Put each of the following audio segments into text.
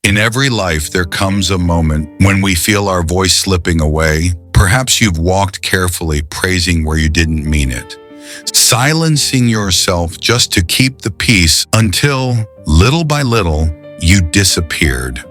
In every life, there comes a moment when we feel our voice slipping away. Perhaps you've walked carefully, praising where you didn't mean it, silencing yourself just to keep the peace until, little by little, you disappeared.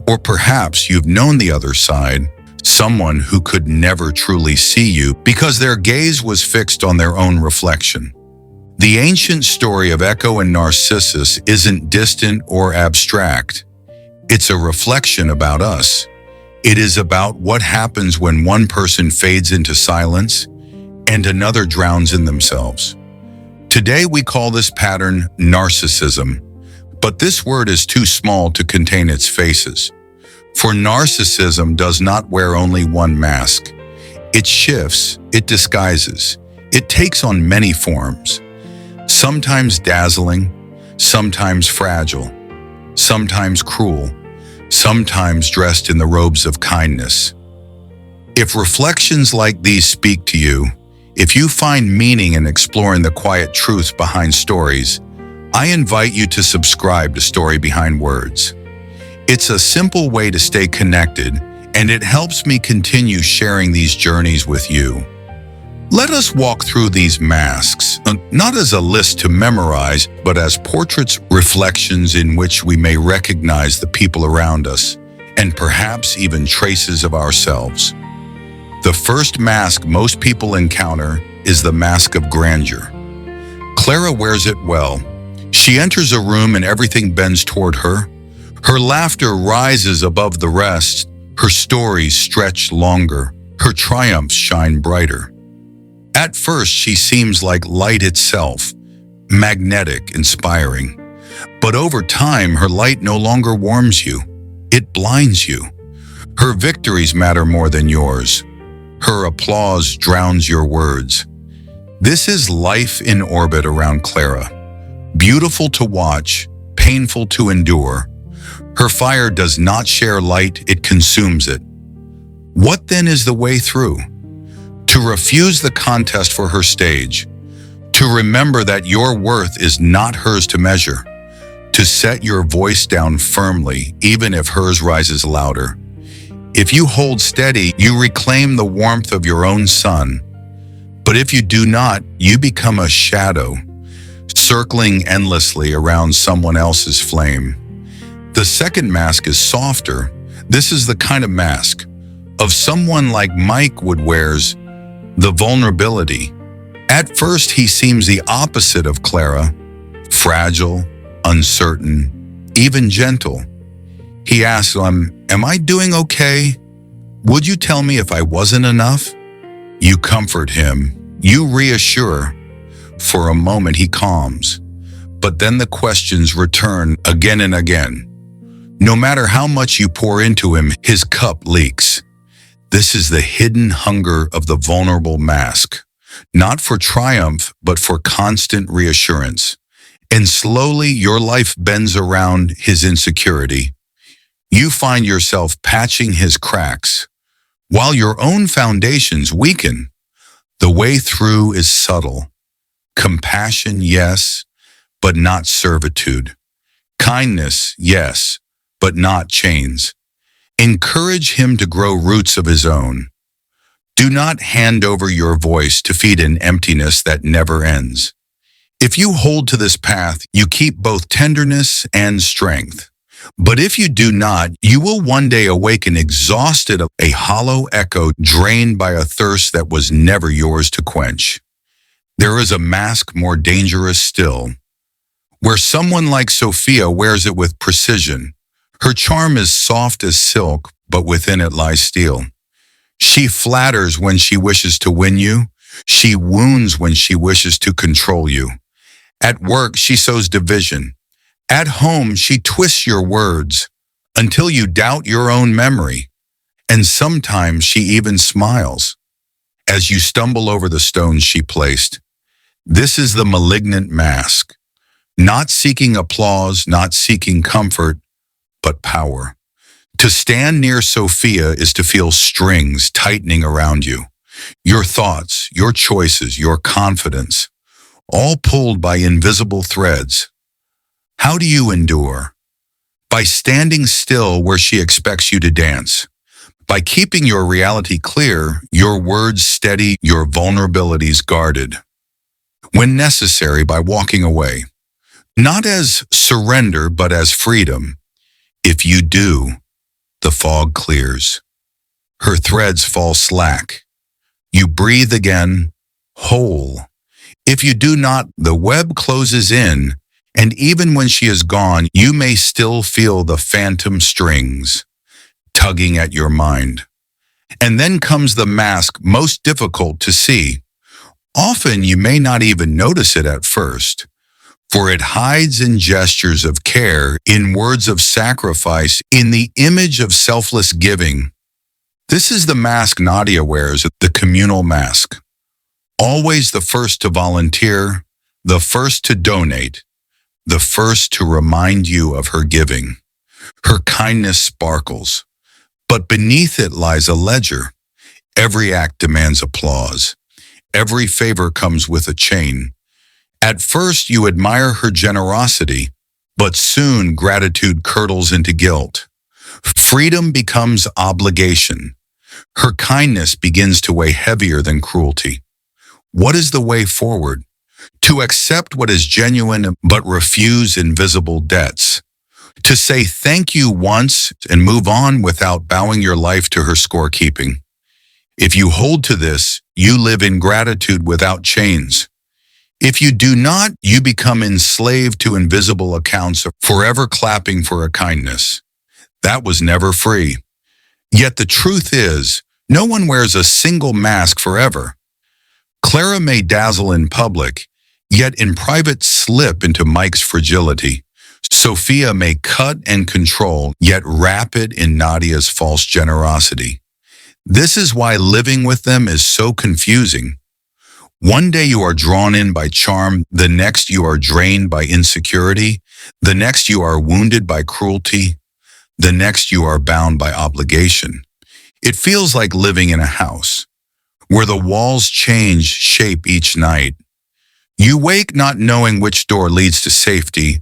Or perhaps you've known the other side, someone who could never truly see you because their gaze was fixed on their own reflection. The ancient story of Echo and Narcissus isn't distant or abstract. It's a reflection about us. It is about what happens when one person fades into silence and another drowns in themselves. Today we call this pattern narcissism, but this word is too small to contain its faces. For narcissism does not wear only one mask. It shifts, it disguises, it takes on many forms. Sometimes dazzling, sometimes fragile, sometimes cruel, sometimes dressed in the robes of kindness. If reflections like these speak to you, if you find meaning in exploring the quiet truths behind stories, I invite you to subscribe to Story Behind Words. It's a simple way to stay connected, and it helps me continue sharing these journeys with you. Let us walk through these masks, not as a list to memorize, but as portraits, reflections in which we may recognize the people around us, and perhaps even traces of ourselves. The first mask most people encounter is the mask of grandeur. Clara wears it well. She enters a room and everything bends toward her. Her laughter rises above the rest. Her stories stretch longer. Her triumphs shine brighter. At first, she seems like light itself, magnetic, inspiring. But over time, her light no longer warms you. It blinds you. Her victories matter more than yours. Her applause drowns your words. This is life in orbit around Clara. Beautiful to watch, painful to endure. Her fire does not share light, it consumes it. What then is the way through? To refuse the contest for her stage, to remember that your worth is not hers to measure, to set your voice down firmly, even if hers rises louder. If you hold steady, you reclaim the warmth of your own sun. But if you do not, you become a shadow, circling endlessly around someone else's flame. The second mask is softer. This is the kind of mask of someone like Mike would wears, the vulnerability. At first, he seems the opposite of Clara, fragile, uncertain, even gentle. He asks, am I doing okay? Would you tell me if I wasn't enough? You comfort him. You reassure. For a moment, he calms. But then the questions return again and again. No matter how much you pour into him, his cup leaks. This is the hidden hunger of the vulnerable mask, not for triumph, but for constant reassurance. And slowly your life bends around his insecurity. You find yourself patching his cracks, while your own foundations weaken. The way through is subtle. Compassion, yes, but not servitude. Kindness, yes, but not chains. Encourage him to grow roots of his own. Do not hand over your voice to feed an emptiness that never ends. If you hold to this path, you keep both tenderness and strength. But if you do not, you will one day awaken exhausted, a hollow echo drained by a thirst that was never yours to quench. There is a mask more dangerous still, where someone like Sophia wears it with precision. Her charm is soft as silk, but within it lies steel. She flatters when she wishes to win you. She wounds when she wishes to control you. At work, she sows division. At home, she twists your words until you doubt your own memory. And sometimes she even smiles as you stumble over the stones she placed. This is the malignant mask, not seeking applause, not seeking comfort, but power. To stand near Sophia is to feel strings tightening around you. Your thoughts, your choices, your confidence, all pulled by invisible threads. How do you endure? by standing still where she expects you to dance, by keeping your reality clear, your words steady, your vulnerabilities guarded. When necessary, by walking away, not as surrender, but as freedom. If you do, the fog clears. Her threads fall slack. You breathe again, whole. If you do not, the web closes in, and even when she is gone, you may still feel the phantom strings tugging at your mind. And then comes the mask most difficult to see. Often you may not even notice it at first, for it hides in gestures of care, in words of sacrifice, in the image of selfless giving. This is the mask Nadia wears, the communal mask. Always the first to volunteer, the first to donate, the first to remind you of her giving. Her kindness sparkles, but beneath it lies a ledger. Every act demands applause. Every favor comes with a chain. At first you admire her generosity, but soon gratitude curdles into guilt. Freedom becomes obligation. Her kindness begins to weigh heavier than cruelty. What is the way forward? To accept what is genuine but refuse invisible debts. To say thank you once and move on without bowing your life to her scorekeeping. If you hold to this, you live in gratitude without chains. If you do not, you become enslaved to invisible accounts, forever clapping for a kindness that was never free. Yet the truth is, no one wears a single mask forever. Clara may dazzle in public, yet in private slip into Mike's fragility. Sophia may cut and control, yet wrap it in Nadia's false generosity. This is why living with them is so confusing. One day you are drawn in by charm, the next you are drained by insecurity, the next you are wounded by cruelty, the next you are bound by obligation. It feels like living in a house, where the walls change shape each night. You wake not knowing which door leads to safety,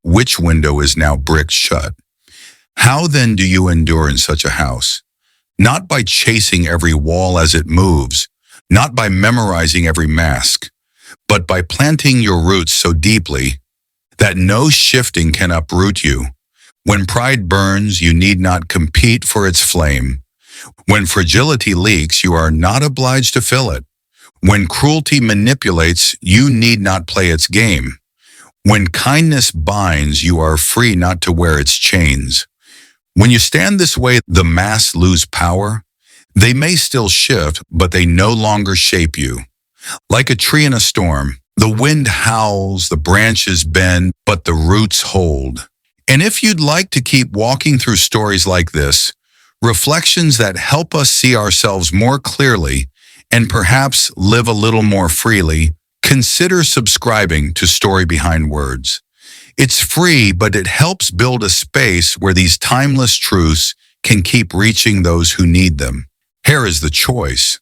which window is now bricked shut. How then do you endure in such a house? Not by chasing every wall as it moves, not by memorizing every mask, but by planting your roots so deeply that no shifting can uproot you. When pride burns, you need not compete for its flame. When fragility leaks, you are not obliged to fill it. When cruelty manipulates, you need not play its game. When kindness binds, you are free not to wear its chains. When you stand this way, the masks lose power. They may still shift, but they no longer shape you. Like a tree in a storm, the wind howls, the branches bend, but the roots hold. And if you'd like to keep walking through stories like this, reflections that help us see ourselves more clearly and perhaps live a little more freely, consider subscribing to Story Behind Words. It's free, but it helps build a space where these timeless truths can keep reaching those who need them. Here is the choice.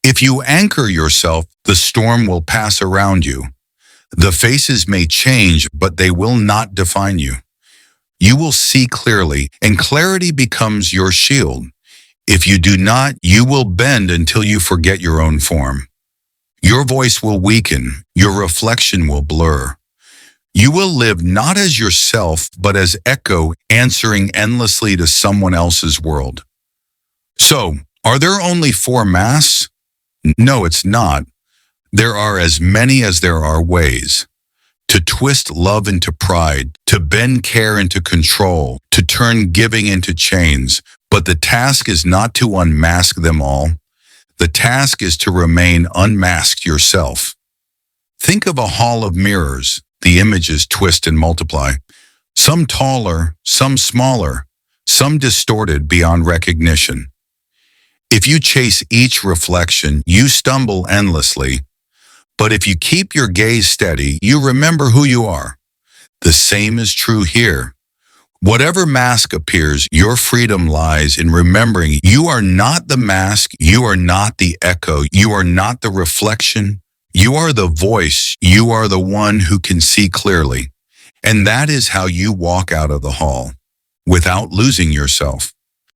If you anchor yourself, the storm will pass around you. The faces may change, but they will not define you. You will see clearly, and clarity becomes your shield. If you do not, you will bend until you forget your own form. Your voice will weaken, your reflection will blur. You will live not as yourself, but as echo answering endlessly to someone else's world. So, are there only 4 masks? No, it's not. There are as many as there are ways. To twist love into pride, to bend care into control, to turn giving into chains. But the task is not to unmask them all. The task is to remain unmasked yourself. Think of a hall of mirrors. The images twist and multiply. Some taller, some smaller, some distorted beyond recognition. If you chase each reflection, you stumble endlessly. But if you keep your gaze steady, you remember who you are. The same is true here. Whatever mask appears, your freedom lies in remembering you are not the mask, you are not the echo, you are not the reflection, you are the voice, you are the one who can see clearly. And that is how you walk out of the hall. without losing yourself.